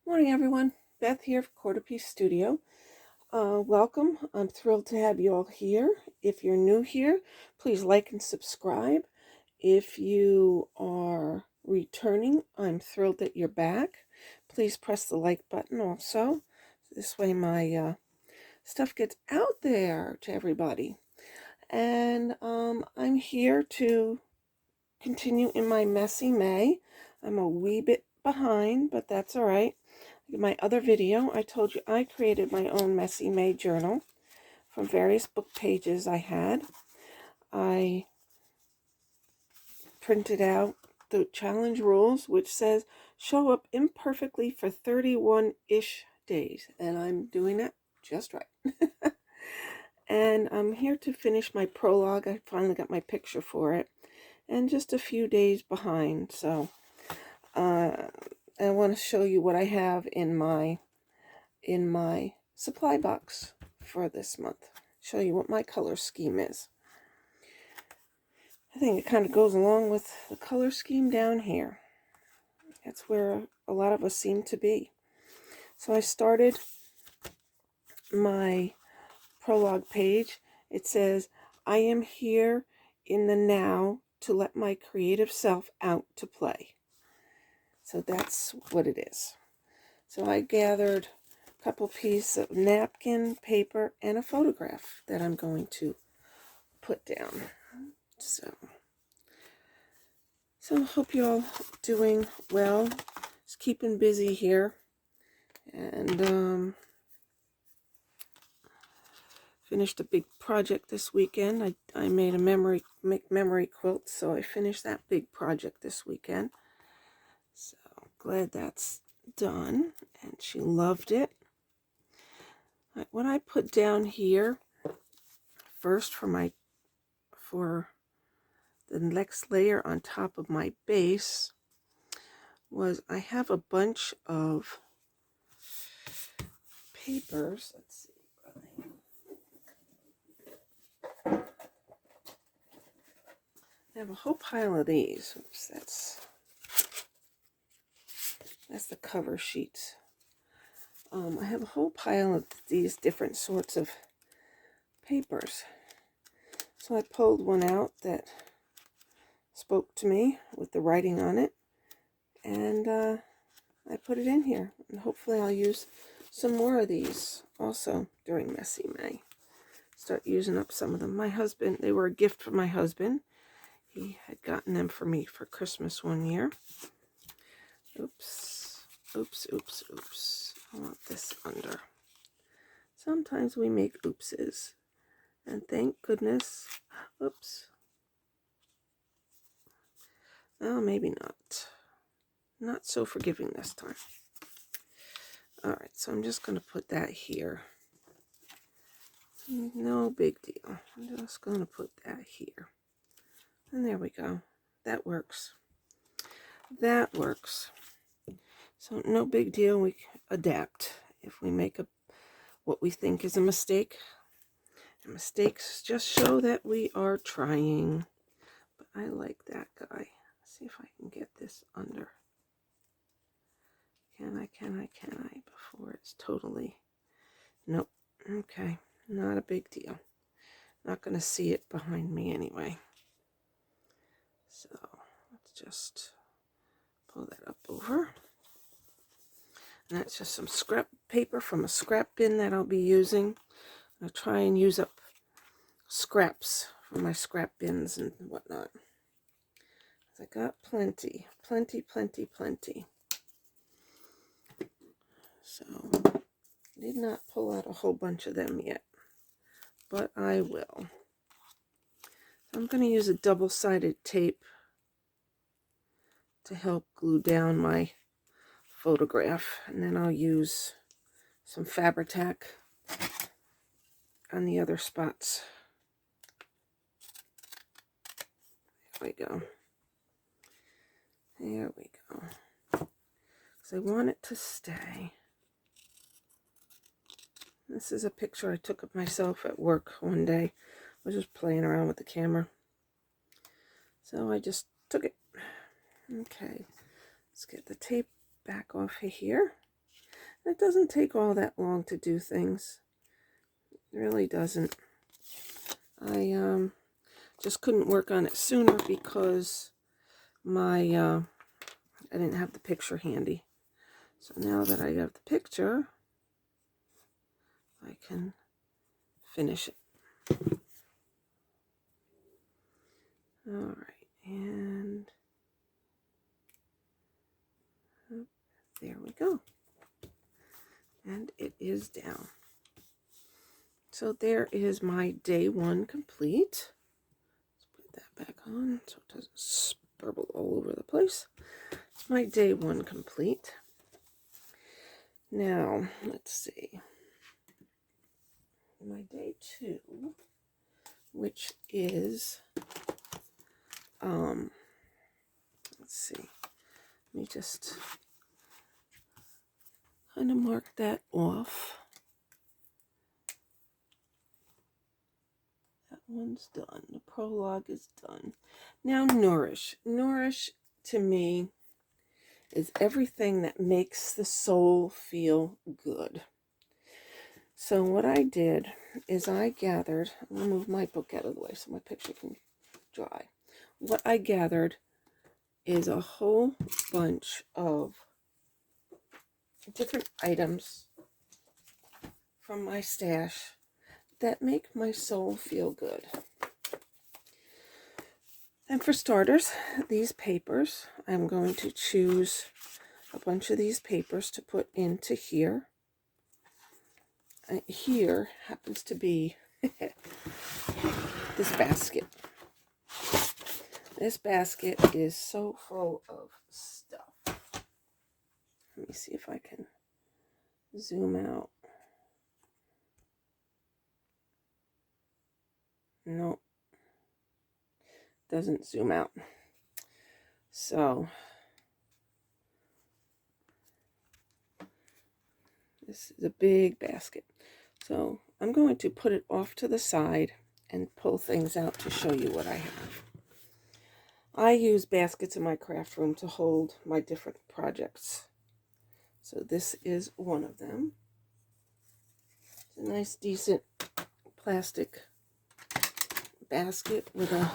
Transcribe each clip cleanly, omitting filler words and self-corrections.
Morning, everyone. Beth here for CornerPiece Studio. Welcome. I'm thrilled to have you all here. If you're new here, please like and subscribe. If you are returning, I'm thrilled that you're back. Please press the like button also. This way my stuff gets out there to everybody. And I'm here to continue in my messy May. I'm a wee bit behind, but that's all right. In my other video, I told you I created my own Messy May journal from various book pages I had. I printed out the challenge rules, which says show up imperfectly for 31-ish days. And I'm doing it just right. And I'm here to finish my prologue. I finally got my picture for it. And just a few days behind. So I want to show you what I have in my supply box for this month. Show you what my color scheme is. I think it kind of goes along with the color scheme down here. That's where a lot of us seem to be. So I started my prologue page. It says, I am here in the now to let my creative self out to play. So that's what it is. So I gathered a couple pieces of napkin, paper, and a photograph that I'm going to put down. So I hope you're all doing well. Just keeping busy here. And finished a big project this weekend. I made a memory quilt, so I finished that big project this weekend. So glad that's done, and she loved it. What I put down here first for the next layer on top of my base was I have a bunch of papers. Let's see. I have a whole pile of these. Oops, that's the cover sheet. I have a whole pile of these different sorts of papers. So I pulled one out that spoke to me with the writing on it, and I put it in here. And hopefully I'll use some more of these also during Messy May. Start using up some of them. My husband, they were a gift from my husband. He had gotten them for me for Christmas one year. Oops, oops, oops, oops. I want this under. Sometimes we make oopses. And thank goodness, oops. Oh, maybe not. Not so forgiving this time. All right, so I'm just going to put that here. No big deal. I'm just going to put that here. And there we go. That works. That works. So no big deal. We adapt. If we make what we think is a mistake, and mistakes just show that we are trying. But I like that guy. Let's see if I can get this under. Can I, before it's totally, nope. Okay, not a big deal. Not going to see it behind me anyway. So let's just pull that up over. And that's just some scrap paper from a scrap bin that I'll be using. I'll try and use up scraps from my scrap bins and whatnot. I got plenty. So did not pull out a whole bunch of them yet, but I will. I'm going to use a double-sided tape to help glue down my photograph, and then I'll use some Fabri-Tac on the other spots. There we go. There we go. Because I want it to stay. This is a picture I took of myself at work one day. I was just playing around with the camera. So I just took it. Okay. Let's get the tape back off of here. It doesn't take all that long to do things. It really doesn't. I just couldn't work on it sooner because my I didn't have the picture handy. So now that I have the picture, I can finish it. All right, and there we go. And it is down. So there is my day one complete. Let's put that back on so it doesn't sparble all over the place. It's my day one complete. Now, let's see. My day two, which is, let's see. Let me just kind of mark that off. That one's done. The prologue is done. Now, nourish. Nourish, to me, is everything that makes the soul feel good. So what I did is I gathered, I'm going to move my book out of the way so my picture can dry. What I gathered is a whole bunch of different items from my stash that make my soul feel good. And for starters, these papers, I'm going to choose a bunch of these papers to put into here. Here happens to be this basket. This basket is so full of stuff. Let me see if I can zoom out. Nope. Doesn't zoom out. So this is a big basket. So I'm going to put it off to the side and pull things out to show you what I have. I use baskets in my craft room to hold my different projects. So this is one of them. It's a nice, decent plastic basket with a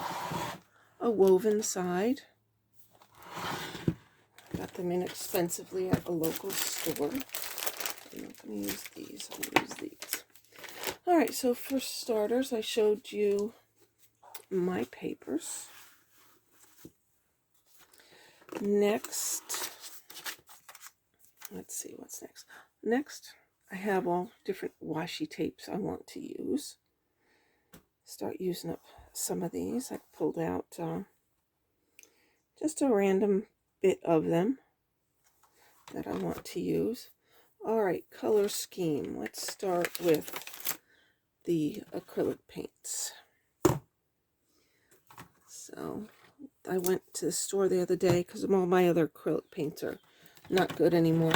woven side. Got them inexpensively at a local store. I'm not going to use these. I'm going to use these. Alright, so for starters, I showed you my papers. Next, let's see what's next. Next, I have all different washi tapes I want to use. Start using up some of these. I pulled out just a random bit of them that I want to use. Alright, color scheme. Let's start with the acrylic paints. So I went to the store the other day because all my other acrylic paints are not good anymore.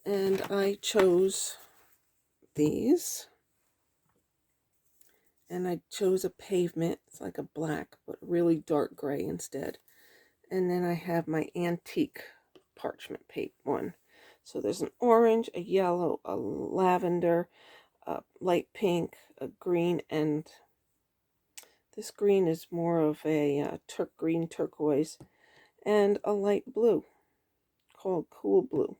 And I chose these. And I chose a pavement. It's like a black, but really dark gray instead. And then I have my antique parchment paper one. So there's an orange, a yellow, a lavender, a light pink, a green, and this green is more of a green turquoise, and a light blue called Cool Blue.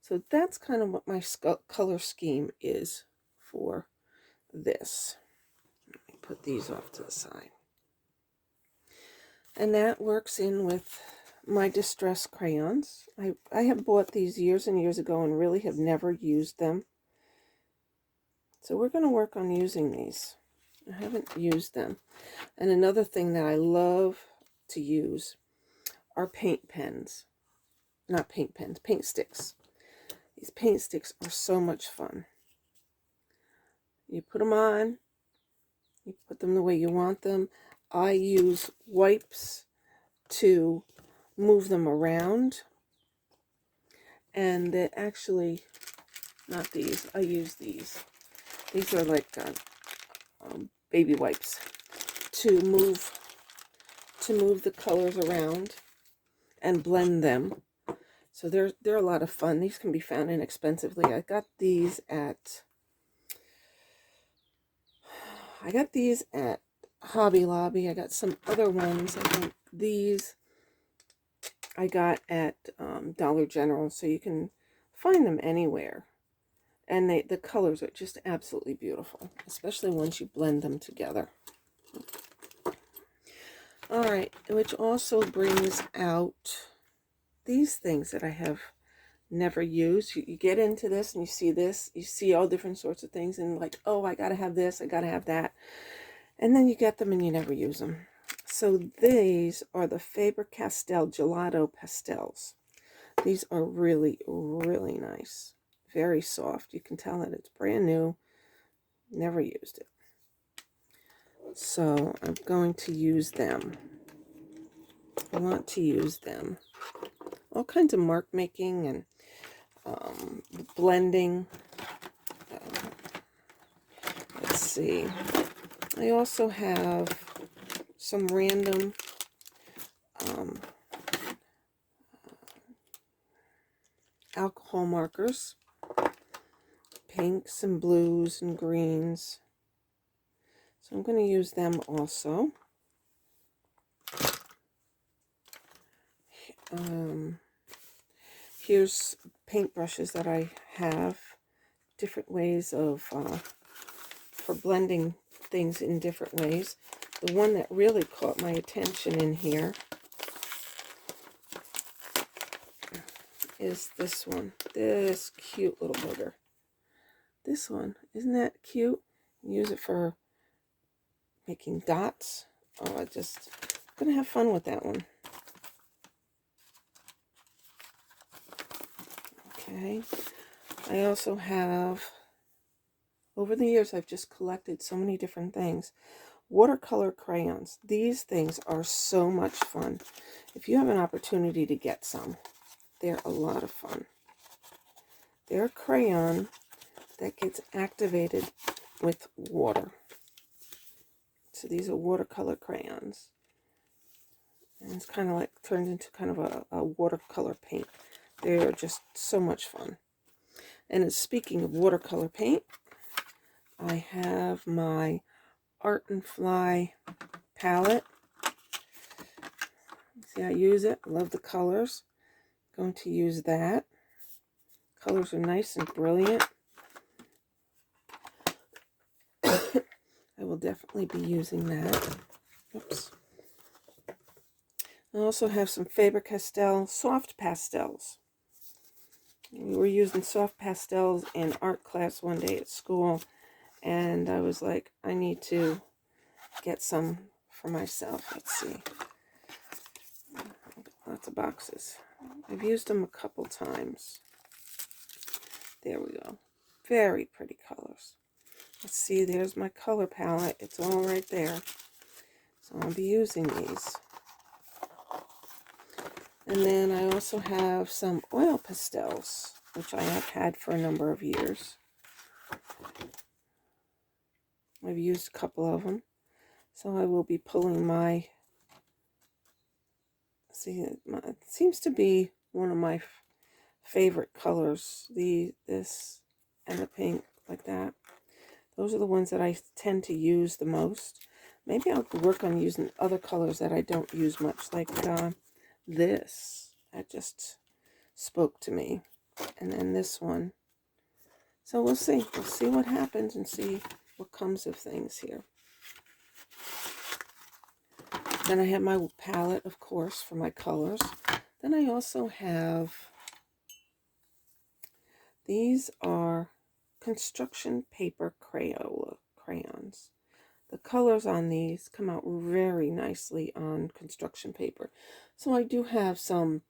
So that's kind of what my color scheme is for this. Let me put these off to the side. And that works in with my distress crayons. I have bought these years and years ago and really have never used them. So we're going to work on using these. I haven't used them. And another thing that I love to use are paint pens. Not paint pens, paint sticks. These paint sticks are so much fun. You put them on, you put them the way you want them. I use wipes to move them around. And it actually, not these, I use these. These are like baby wipes to move the colors around and blend them. So they're a lot of fun. These can be found inexpensively. I got these at Hobby Lobby. I got some other ones. I think these I got at Dollar General, so you can find them anywhere. And the colors are just absolutely beautiful, especially once you blend them together. All right, which also brings out these things that I have never used. You get into this and you see this, you see all different sorts of things, and like, oh, I gotta have this, I gotta have that. And then you get them and you never use them. So these are the Faber-Castell Gelato Pastels. These are really, really nice. Very soft. You can tell that it's brand new. Never used it. So I'm going to use them. I want to use them. All kinds of mark making and blending. Let's see. I also have some random alcohol markers, pinks and blues and greens. So I'm going to use them also. Here's paintbrushes that I have, different ways of for blending things in different ways. The one that really caught my attention in here is this one. This cute little booger. This one, isn't that cute? Use it for making dots. Oh, I'm gonna have fun with that one. Okay. I also have, over the years, I've just collected so many different things. Watercolor crayons. These things are so much fun. If you have an opportunity to get some, they're a lot of fun. They're a crayon that gets activated with water. So these are watercolor crayons. And it's kind of like turned into kind of a watercolor paint. They're just so much fun. And speaking of watercolor paint, I have my Art and Fly palette. See, I use it. Love the colors. Going to use that. Colors are nice and brilliant. I will definitely be using that. Oops. I also have some Faber-Castell soft pastels. We were using soft pastels in art class one day at school, and I was like, I need to get some for myself. Let's see. Lots of boxes. I've used them a couple times. There we go. Very pretty colors. Let's see, there's my color palette. It's all right there. So I'll be using these. And then I also have some oil pastels, which I have had for a number of years. I've used a couple of them. So I will be pulling my, see, it seems to be one of my favorite colors. This and the pink, like that. Those are the ones that I tend to use the most. Maybe I'll work on using other colors that I don't use much, like this. That just spoke to me. And then this one. So we'll see. We'll see what happens and see what comes of things here. Then I have my palette, of course, for my colors. Then I also have, these are construction paper crayons. The colors on these come out very nicely on construction paper. So I do have some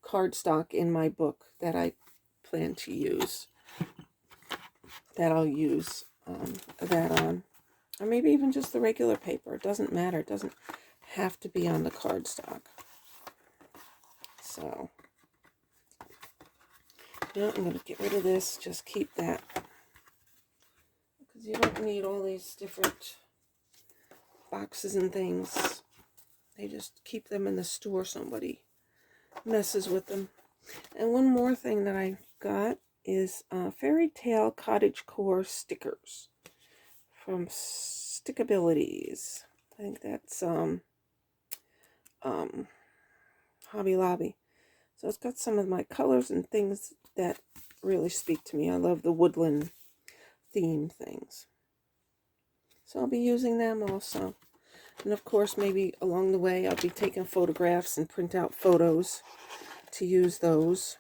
cardstock in my book that I plan to use, that I'll use that on. Or maybe even just the regular paper. It doesn't matter. It doesn't have to be on the cardstock. So, yeah, I'm going to get rid of this. Just keep that. Because you don't need all these different boxes and things. They just keep them in the store. Somebody messes with them. And one more thing that I got is Fairy Tale Cottage Core stickers from Stickabilities. I think that's Hobby Lobby. So it's got some of my colors and things that really speak to me. I love the woodland theme things. So I'll be using them also. And of course, maybe along the way, I'll be taking photographs and print out photos to use those.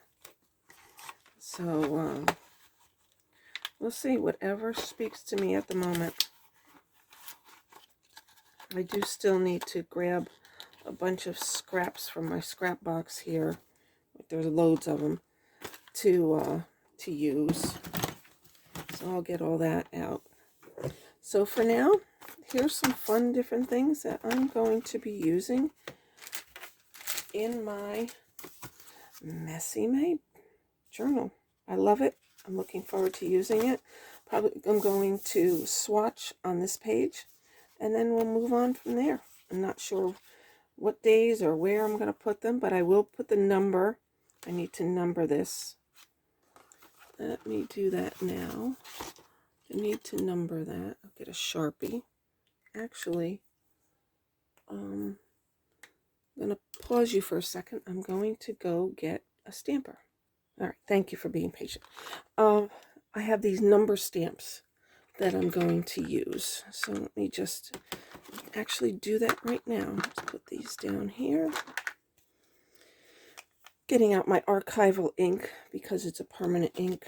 So we'll see, whatever speaks to me at the moment. I do still need to grab a bunch of scraps from my scrap box here. There's loads of them to use. So I'll get all that out. So for now, here's some fun different things that I'm going to be using in my Messy May journal. I love it. I'm looking forward to using it. Probably I'm going to swatch on this page, and then we'll move on from there. I'm not sure what days or where I'm going to put them, but I will put the number. I need to number this. Let me do that now. I need to number that. I'll get a Sharpie. Actually, I'm going to pause you for a second. I'm going to go get a stamper. All right, thank you for being patient. I have these number stamps that I'm going to use. So let me just actually do that right now. Let's put these down here. Getting out my archival ink because it's a permanent ink.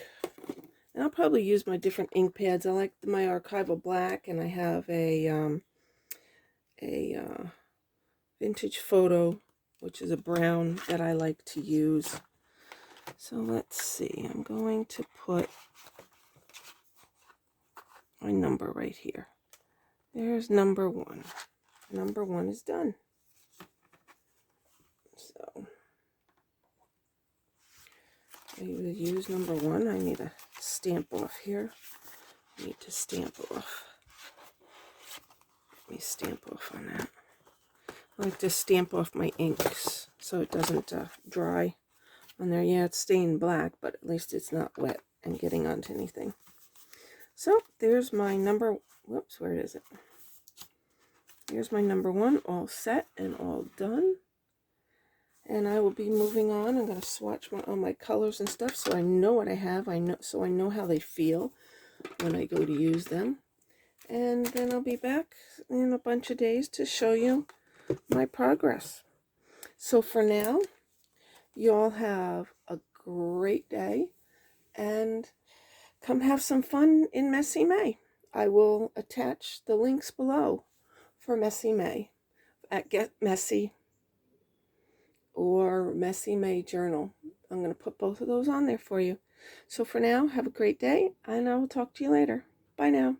And I'll probably use my different ink pads. I like my archival black, and I have a vintage photo, which is a brown that I like to use. So let's see. I'm going to put my number right here. There's number 1. Number 1 is done. So I will use number 1. I need a stamp off here. I need to stamp off. Let me stamp off on that. I like to stamp off my inks so it doesn't dry on there. Yeah, it's stained black, but at least it's not wet and getting onto anything. So there's my number. Whoops, where is it? Here's my number 1, all set and all done. And I will be moving on. I'm going to swatch all my colors and stuff so I know what I have. So I know how they feel when I go to use them. And then I'll be back in a bunch of days to show you my progress. So for now, you all have a great day and come have some fun in Messy May. I will attach the links below for Messy May at Get Messy or Messy May Journal. I'm going to put both of those on there for you. So for now, have a great day, and I will talk to you later. Bye now.